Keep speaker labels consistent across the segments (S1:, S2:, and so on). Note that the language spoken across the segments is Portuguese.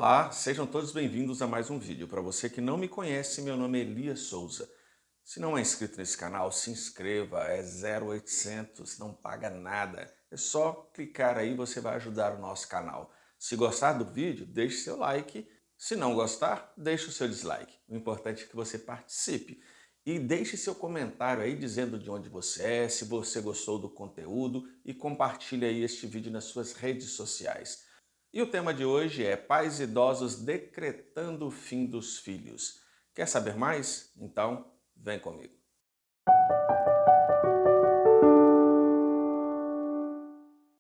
S1: Olá, sejam todos bem-vindos a mais um vídeo. Para você que não me conhece, meu nome é Elias Souza. Se não é inscrito nesse canal, se inscreva, é 0800, não paga nada. É só clicar aí, você vai ajudar o nosso canal. Se gostar do vídeo, deixe seu like. Se não gostar, deixe o seu dislike. O importante é que você participe. E deixe seu comentário aí dizendo de onde você é, se você gostou do conteúdo e compartilhe aí este vídeo nas suas redes sociais. E o tema de hoje é pais idosos decretando o fim dos filhos. Quer saber mais? Então, vem comigo.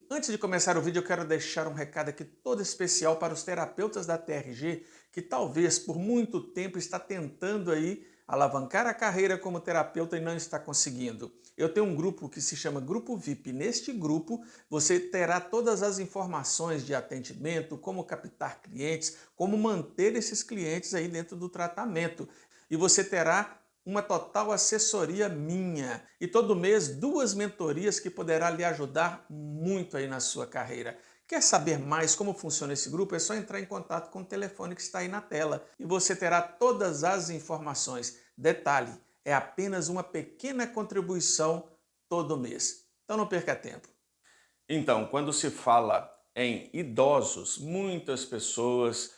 S1: Antes de começar o vídeo, eu quero deixar um recado aqui todo especial para os terapeutas da TRG, que talvez por muito tempo está tentando aí alavancar a carreira como terapeuta e não está conseguindo. Eu tenho um grupo que se chama Grupo VIP. Neste grupo, você terá todas as informações de atendimento, como captar clientes, como manter esses clientes aí dentro do tratamento. E você terá uma total assessoria minha e todo mês 2 mentorias que poderá lhe ajudar muito aí na sua carreira. Quer saber mais como funciona esse grupo? É só entrar em contato com o telefone que está aí na tela e você terá todas as informações. Detalhe, é apenas uma pequena contribuição todo mês. Então não perca tempo. Então, quando se fala em idosos, muitas pessoas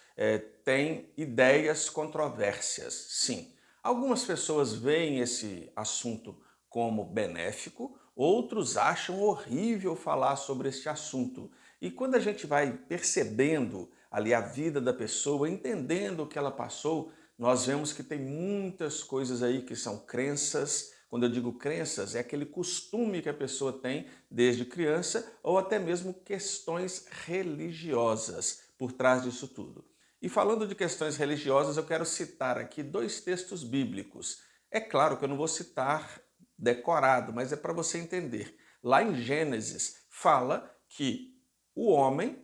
S1: têm ideias controversas, sim. Algumas pessoas veem esse assunto como benéfico, outros acham horrível falar sobre este assunto. E quando a gente vai percebendo ali a vida da pessoa, entendendo o que ela passou, nós vemos que tem muitas coisas aí que são crenças. Quando eu digo crenças, é aquele costume que a pessoa tem desde criança ou até mesmo questões religiosas por trás disso tudo. E falando de questões religiosas, eu quero citar aqui 2 textos bíblicos. É claro que eu não vou citar decorado, mas é para você entender. Lá em Gênesis, fala que o homem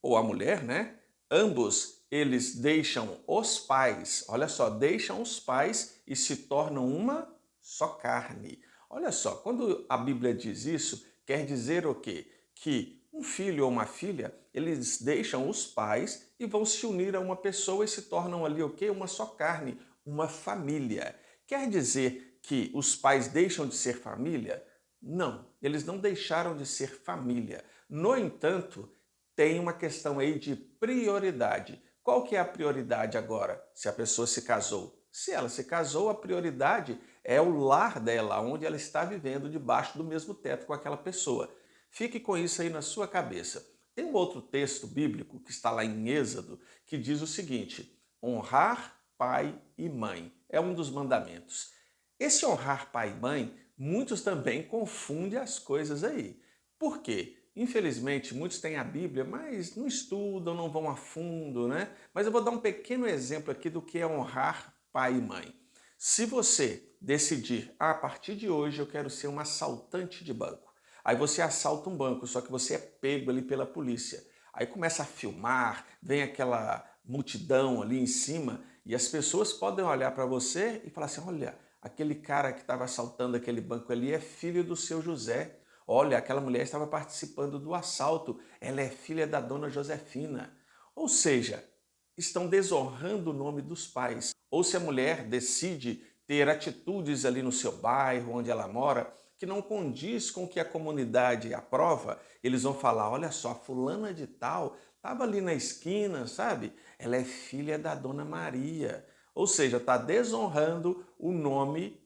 S1: ou a mulher, né? Ambos eles deixam os pais, olha só, deixam os pais e se tornam uma só carne. Olha só, quando a Bíblia diz isso, quer dizer o quê? Que um filho ou uma filha, eles deixam os pais e vão se unir a uma pessoa e se tornam ali o quê? Uma só carne, uma família. Quer dizer que os pais deixam de ser família? Não, eles não deixaram de ser família. No entanto, tem uma questão aí de prioridade. Qual que é a prioridade agora, se a pessoa se casou? Se ela se casou, a prioridade é o lar dela, onde ela está vivendo debaixo do mesmo teto com aquela pessoa. Fique com isso aí na sua cabeça. Tem um outro texto bíblico que está lá em Êxodo, que diz o seguinte: honrar pai e mãe é um dos mandamentos. Esse honrar pai e mãe, muitos também confundem as coisas aí. Por quê? Infelizmente, muitos têm a Bíblia, mas não estudam, não vão a fundo, né? Mas eu vou dar um pequeno exemplo aqui do que é honrar pai e mãe. Se você decidir, a partir de hoje eu quero ser um assaltante de banco. Aí você assalta um banco, só que você é pego ali pela polícia. Aí começa a filmar, vem aquela multidão ali em cima e as pessoas podem olhar para você e falar assim, olha, aquele cara que estava assaltando aquele banco ali é filho do seu José. Olha, aquela mulher estava participando do assalto, ela é filha da dona Josefina. Ou seja, estão desonrando o nome dos pais. Ou se a mulher decide ter atitudes ali no seu bairro, onde ela mora, que não condiz com o que a comunidade aprova, eles vão falar, olha só, fulana de tal estava ali na esquina, sabe? Ela é filha da dona Maria. Ou seja, está desonrando o nome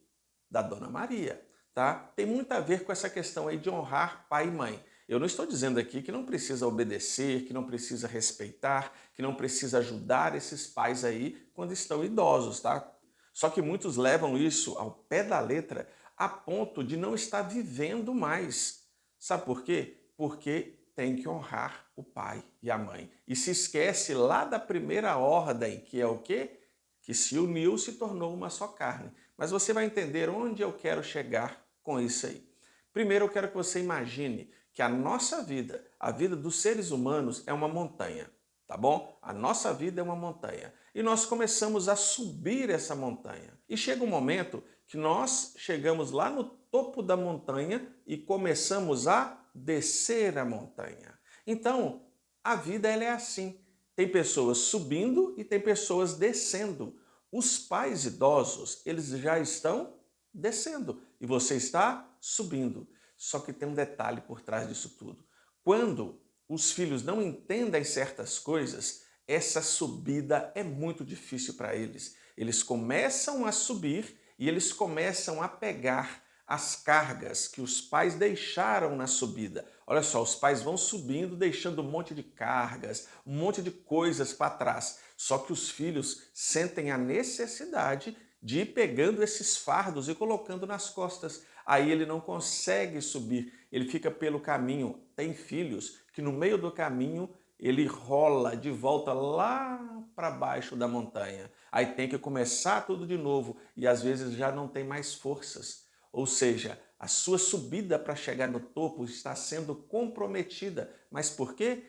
S1: da dona Maria. Tá? Tem muito a ver com essa questão aí de honrar pai e mãe. Eu não estou dizendo aqui que não precisa obedecer, que não precisa respeitar, que não precisa ajudar esses pais aí quando estão idosos, tá? Só que muitos levam isso ao pé da letra a ponto de não estar vivendo mais. Sabe por quê? Porque tem que honrar o pai e a mãe. E se esquece lá da primeira ordem, que é o quê? Que se uniu, se tornou uma só carne. Mas você vai entender onde eu quero chegar com isso aí. Primeiro eu quero que você imagine que a nossa vida, a vida dos seres humanos é uma montanha, tá bom? A nossa vida é uma montanha. E nós começamos a subir essa montanha. E chega um momento que nós chegamos lá no topo da montanha e começamos a descer a montanha. Então, a vida ela é assim. Tem pessoas subindo e tem pessoas descendo. Os pais idosos, eles já estão descendo e você está subindo. Só que tem um detalhe por trás disso tudo. Quando os filhos não entendem certas coisas, essa subida é muito difícil para eles. Eles começam a subir e eles começam a pegar as cargas que os pais deixaram na subida. Olha só, os pais vão subindo, deixando um monte de cargas, um monte de coisas para trás. Só que os filhos sentem a necessidade de ir pegando esses fardos e colocando nas costas. Aí ele não consegue subir, ele fica pelo caminho. Tem filhos que no meio do caminho ele rola de volta lá para baixo da montanha. Aí tem que começar tudo de novo e às vezes já não tem mais forças. Ou seja, a sua subida para chegar no topo está sendo comprometida. Mas por quê?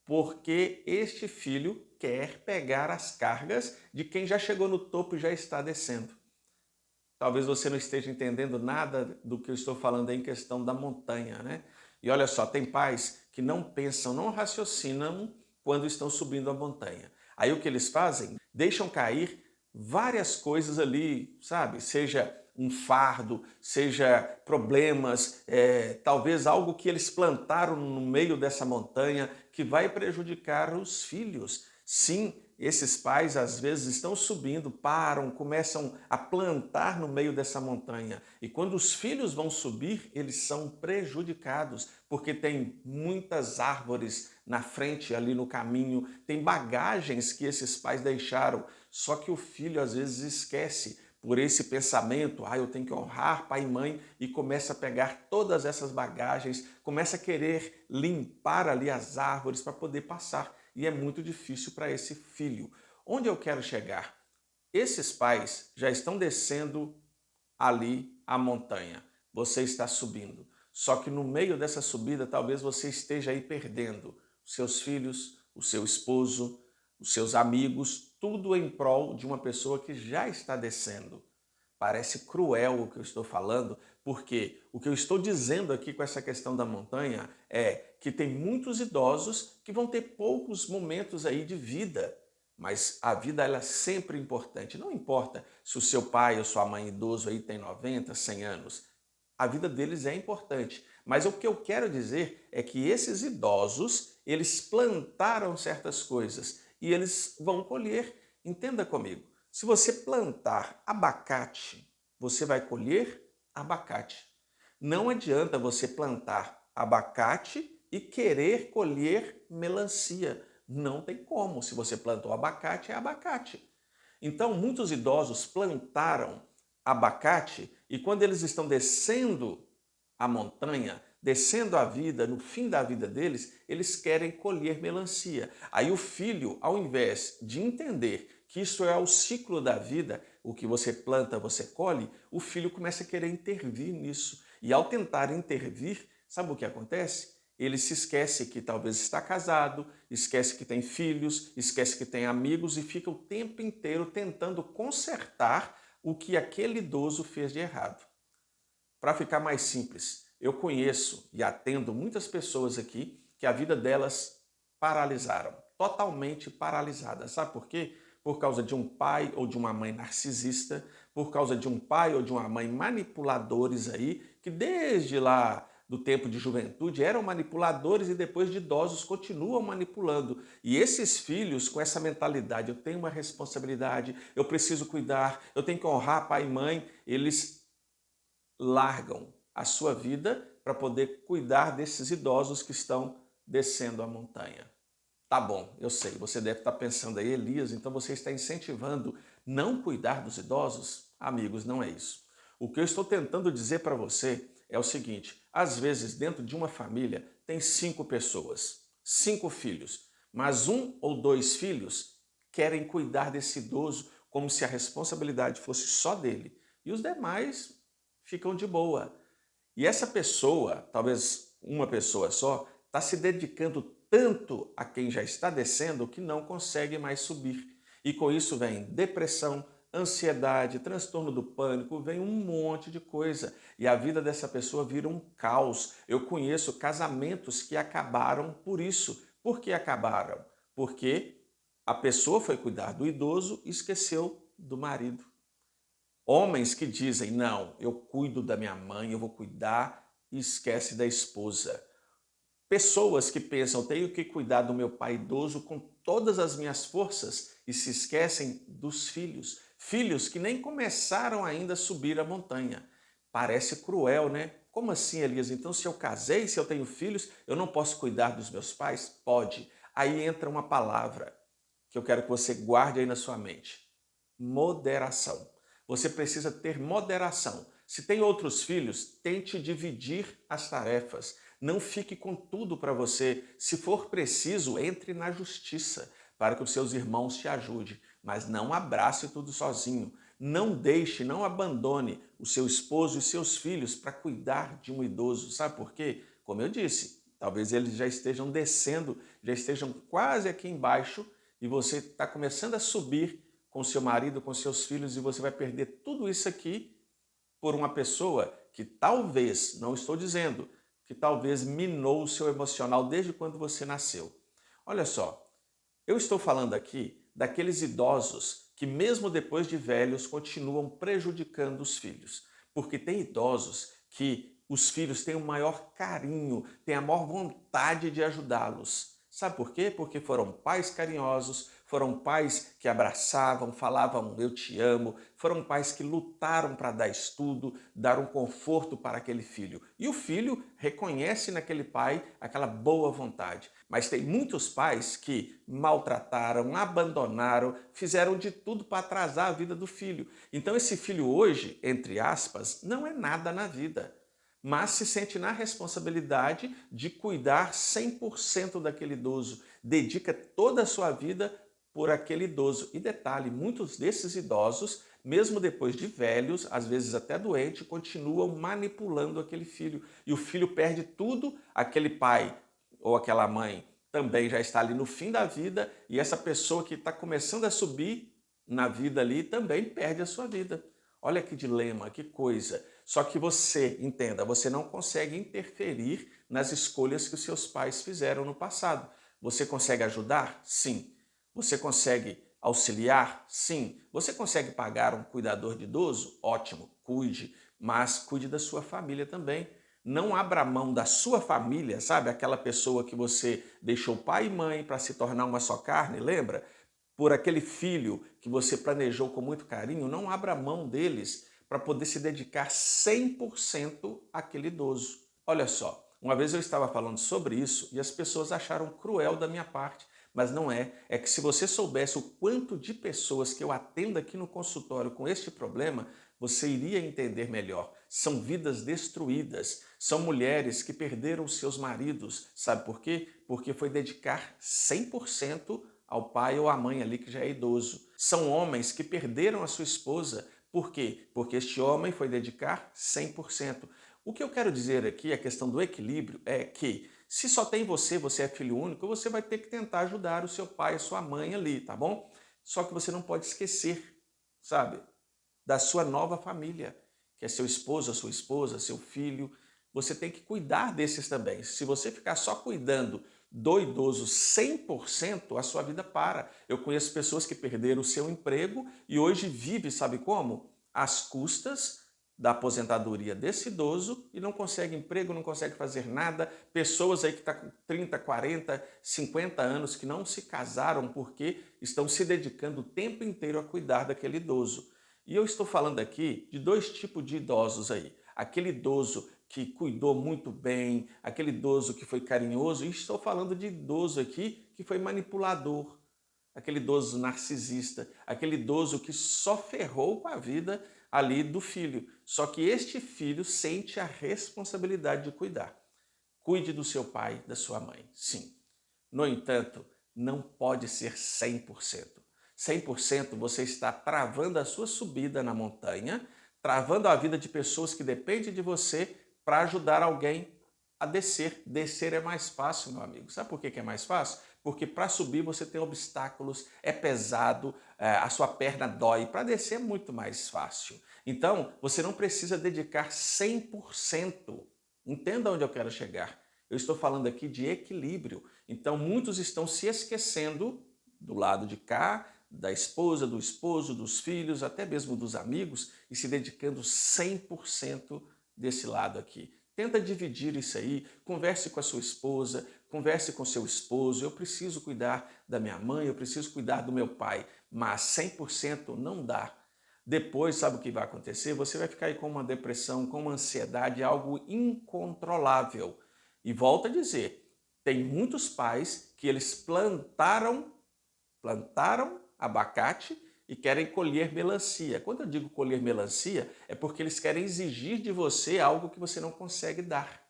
S1: Porque este filho quer pegar as cargas de quem já chegou no topo e já está descendo. Talvez você não esteja entendendo nada do que eu estou falando aí em questão da montanha, né? E olha só, tem pais que não pensam, não raciocinam quando estão subindo a montanha. Aí o que eles fazem? Deixam cair várias coisas ali, sabe? Seja um fardo, seja problemas, talvez algo que eles plantaram no meio dessa montanha que vai prejudicar os filhos. Sim, esses pais às vezes estão subindo, param, começam a plantar no meio dessa montanha. E quando os filhos vão subir, eles são prejudicados, porque tem muitas árvores na frente ali no caminho, tem bagagens que esses pais deixaram. Só que o filho às vezes esquece por esse pensamento, eu tenho que honrar pai e mãe, e começa a pegar todas essas bagagens, começa a querer limpar ali as árvores para poder passar. E é muito difícil para esse filho. Onde eu quero chegar? Esses pais já estão descendo ali a montanha. Você está subindo. Só que no meio dessa subida, talvez você esteja aí perdendo os seus filhos, o seu esposo, os seus amigos, tudo em prol de uma pessoa que já está descendo. Parece cruel o que eu estou falando, porque o que eu estou dizendo aqui com essa questão da montanha é que tem muitos idosos que vão ter poucos momentos aí de vida, mas a vida ela é sempre importante. Não importa se o seu pai ou sua mãe idoso aí tem 90, 100 anos, a vida deles é importante. Mas o que eu quero dizer é que esses idosos, eles plantaram certas coisas e eles vão colher. Entenda comigo. Se você plantar abacate, você vai colher abacate. Não adianta você plantar abacate e querer colher melancia. Não tem como. Se você plantou abacate, é abacate. Então, muitos idosos plantaram abacate e quando eles estão descendo a montanha, descendo a vida, no fim da vida deles, eles querem colher melancia. Aí o filho, ao invés de entender que isso é o ciclo da vida, o que você planta, você colhe, o filho começa a querer intervir nisso. E ao tentar intervir, sabe o que acontece? Ele se esquece que talvez está casado, esquece que tem filhos, esquece que tem amigos e fica o tempo inteiro tentando consertar o que aquele idoso fez de errado. Para ficar mais simples, eu conheço e atendo muitas pessoas aqui que a vida delas paralisaram, totalmente paralisadas. Sabe por quê? Por causa de um pai ou de uma mãe narcisista, por causa de um pai ou de uma mãe manipuladores aí, que desde lá do tempo de juventude eram manipuladores e depois de idosos continuam manipulando. E esses filhos com essa mentalidade, eu tenho uma responsabilidade, eu preciso cuidar, eu tenho que honrar pai e mãe, eles largam a sua vida para poder cuidar desses idosos que estão descendo a montanha. Tá bom, eu sei, você deve estar pensando aí, Elias, então você está incentivando não cuidar dos idosos? Amigos, não é isso. O que eu estou tentando dizer para você é o seguinte, às vezes dentro de uma família tem 5 pessoas, 5 filhos, mas um ou 2 filhos querem cuidar desse idoso como se a responsabilidade fosse só dele e os demais ficam de boa. E essa pessoa, talvez uma pessoa só, está se dedicando tanto a quem já está descendo que não consegue mais subir. E com isso vem depressão, ansiedade, transtorno do pânico, vem um monte de coisa. E a vida dessa pessoa vira um caos. Eu conheço casamentos que acabaram por isso. Por que acabaram? Porque A pessoa foi cuidar do idoso e esqueceu do marido. Homens que dizem, não, eu cuido da minha mãe, eu vou cuidar, e esquece da esposa. Pessoas que pensam, tenho que cuidar do meu pai idoso com todas as minhas forças e se esquecem dos filhos. Filhos que nem começaram ainda a subir a montanha. Parece cruel, né? Como assim, Elias? Então, se eu casei, se eu tenho filhos, eu não posso cuidar dos meus pais? Pode. Aí entra uma palavra que eu quero que você guarde aí na sua mente. Moderação. Você precisa ter moderação. Se tem outros filhos, tente dividir as tarefas. Não fique com tudo para você. Se for preciso, entre na justiça para que os seus irmãos te ajudem. Mas não abrace tudo sozinho. Não deixe, não abandone o seu esposo e seus filhos para cuidar de um idoso. Sabe por quê? Como eu disse, talvez eles já estejam descendo, já estejam quase aqui embaixo e você está começando a subir com seu marido, com seus filhos, e você vai perder tudo isso aqui por uma pessoa que talvez, não estou dizendo, que talvez minou o seu emocional desde quando você nasceu. Olha só, eu estou falando aqui daqueles idosos que mesmo depois de velhos continuam prejudicando os filhos, porque tem idosos que os filhos têm o maior carinho, têm a maior vontade de ajudá-los. Sabe por quê? Porque foram pais carinhosos, foram pais que abraçavam, falavam eu te amo, foram pais que lutaram para dar estudo, dar um conforto para aquele filho. E o filho reconhece naquele pai aquela boa vontade. Mas tem muitos pais que maltrataram, abandonaram, fizeram de tudo para atrasar a vida do filho. Então esse filho hoje, entre aspas, não é nada na vida, mas se sente na responsabilidade de cuidar 100% daquele idoso, dedica toda a sua vida por aquele idoso. E detalhe, muitos desses idosos, mesmo depois de velhos, às vezes até doentes, continuam manipulando aquele filho. E o filho perde tudo, aquele pai ou aquela mãe também já está ali no fim da vida e essa pessoa que está começando a subir na vida ali também perde a sua vida. Olha que dilema, que coisa. Só que você, entenda, você não consegue interferir nas escolhas que os seus pais fizeram no passado. Você consegue ajudar? Sim. Você consegue auxiliar? Sim. Você consegue pagar um cuidador de idoso? Ótimo, cuide, mas cuide da sua família também. Não abra mão da sua família, sabe? Aquela pessoa que você deixou pai e mãe para se tornar uma só carne, lembra? Por aquele filho que você planejou com muito carinho, não abra mão deles para poder se dedicar 100% àquele idoso. Olha só, uma vez eu estava falando sobre isso e as pessoas acharam cruel da minha parte, mas não é. É que se você soubesse o quanto de pessoas que eu atendo aqui no consultório com este problema, você iria entender melhor. São vidas destruídas, são mulheres que perderam seus maridos. Sabe por quê? Porque foi dedicar 100% ao pai ou à mãe ali que já é idoso. São homens que perderam a sua esposa. Por quê? Porque este homem foi dedicar 100%. O que eu quero dizer aqui, a questão do equilíbrio, é que se só tem você, você é filho único, você vai ter que tentar ajudar o seu pai e sua mãe ali, tá bom? Só que você não pode esquecer, sabe, da sua nova família, que é seu esposo, a sua esposa, seu filho. Você tem que cuidar desses também. Se você ficar só cuidando do idoso 100%, a sua vida para. Eu conheço pessoas que perderam o seu emprego e hoje vive, sabe como? Às custas da aposentadoria desse idoso e não consegue emprego, não consegue fazer nada. Pessoas aí que estão com 30, 40, 50 anos que não se casaram porque estão se dedicando o tempo inteiro a cuidar daquele idoso. E eu estou falando aqui de dois tipos de idosos aí. Aquele idoso que cuidou muito bem, aquele idoso que foi carinhoso, e estou falando de idoso aqui que foi manipulador, aquele idoso narcisista, aquele idoso que só ferrou com a vida ali do filho. Só que este filho sente a responsabilidade de cuidar. Cuide do seu pai, da sua mãe, sim. No entanto, não pode ser 100%. 100% você está travando a sua subida na montanha, travando a vida de pessoas que dependem de você para ajudar alguém a descer. Descer é mais fácil, meu amigo. Sabe por que é mais fácil? Porque para subir você tem obstáculos, é pesado, a sua perna dói. Para descer é muito mais fácil. Então, você não precisa dedicar 100%. Entenda onde eu quero chegar. Eu estou falando aqui de equilíbrio. Então, muitos estão se esquecendo do lado de cá, da esposa, do esposo, dos filhos, até mesmo dos amigos, e se dedicando 100% desse lado aqui. Tenta dividir isso aí, converse com a sua esposa, converse com seu esposo, eu preciso cuidar da minha mãe, eu preciso cuidar do meu pai, mas 100% não dá. Depois, sabe o que vai acontecer? Você vai ficar aí com uma depressão, com uma ansiedade, algo incontrolável. E volto a dizer, tem muitos pais que eles plantaram abacate e querem colher melancia. Quando eu digo colher melancia, é porque eles querem exigir de você algo que você não consegue dar.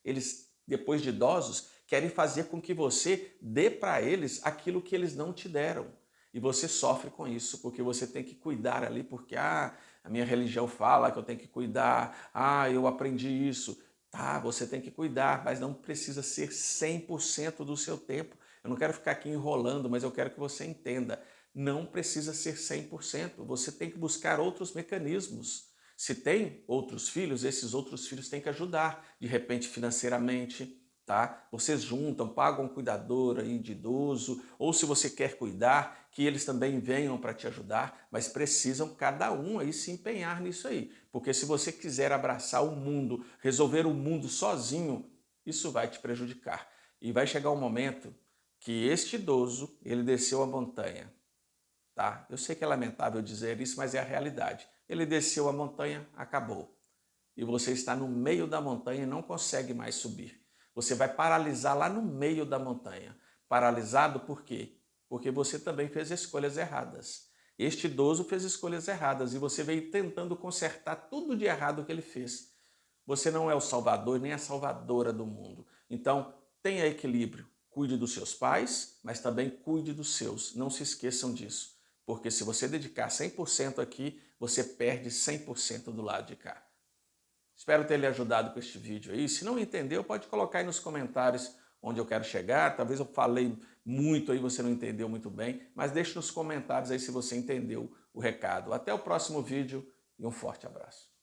S1: Eles, depois de idosos, querem fazer com que você dê para eles aquilo que eles não te deram. E você sofre com isso, porque você tem que cuidar ali, porque a minha religião fala que eu tenho que cuidar, eu aprendi isso. Tá, você tem que cuidar, mas não precisa ser 100% do seu tempo. Eu não quero ficar aqui enrolando, mas eu quero que você entenda. Não precisa ser 100%. Você tem que buscar outros mecanismos. Se tem outros filhos, esses outros filhos têm que ajudar, de repente financeiramente, tá? Vocês juntam, pagam um cuidador aí de idoso, ou se você quer cuidar, que eles também venham para te ajudar, mas precisam cada um aí se empenhar nisso aí, porque se você quiser abraçar o mundo, resolver o mundo sozinho, isso vai te prejudicar. E vai chegar um momento que este idoso, ele desceu a montanha, tá? Eu sei que é lamentável dizer isso, mas é a realidade. Ele desceu a montanha, acabou. E você está no meio da montanha e não consegue mais subir. Você vai paralisar lá no meio da montanha. Paralisado por quê? Porque você também fez escolhas erradas. Este idoso fez escolhas erradas e você veio tentando consertar tudo de errado que ele fez. Você não é o salvador nem a salvadora do mundo. Então, tenha equilíbrio. Cuide dos seus pais, mas também cuide dos seus. Não se esqueçam disso. Porque se você dedicar 100% aqui, você perde 100% do lado de cá. Espero ter lhe ajudado com este vídeo aí. Se não entendeu, pode colocar aí nos comentários onde eu quero chegar. Talvez eu falei muito aí, você não entendeu muito bem, mas deixe nos comentários aí se você entendeu o recado. Até o próximo vídeo e um forte abraço.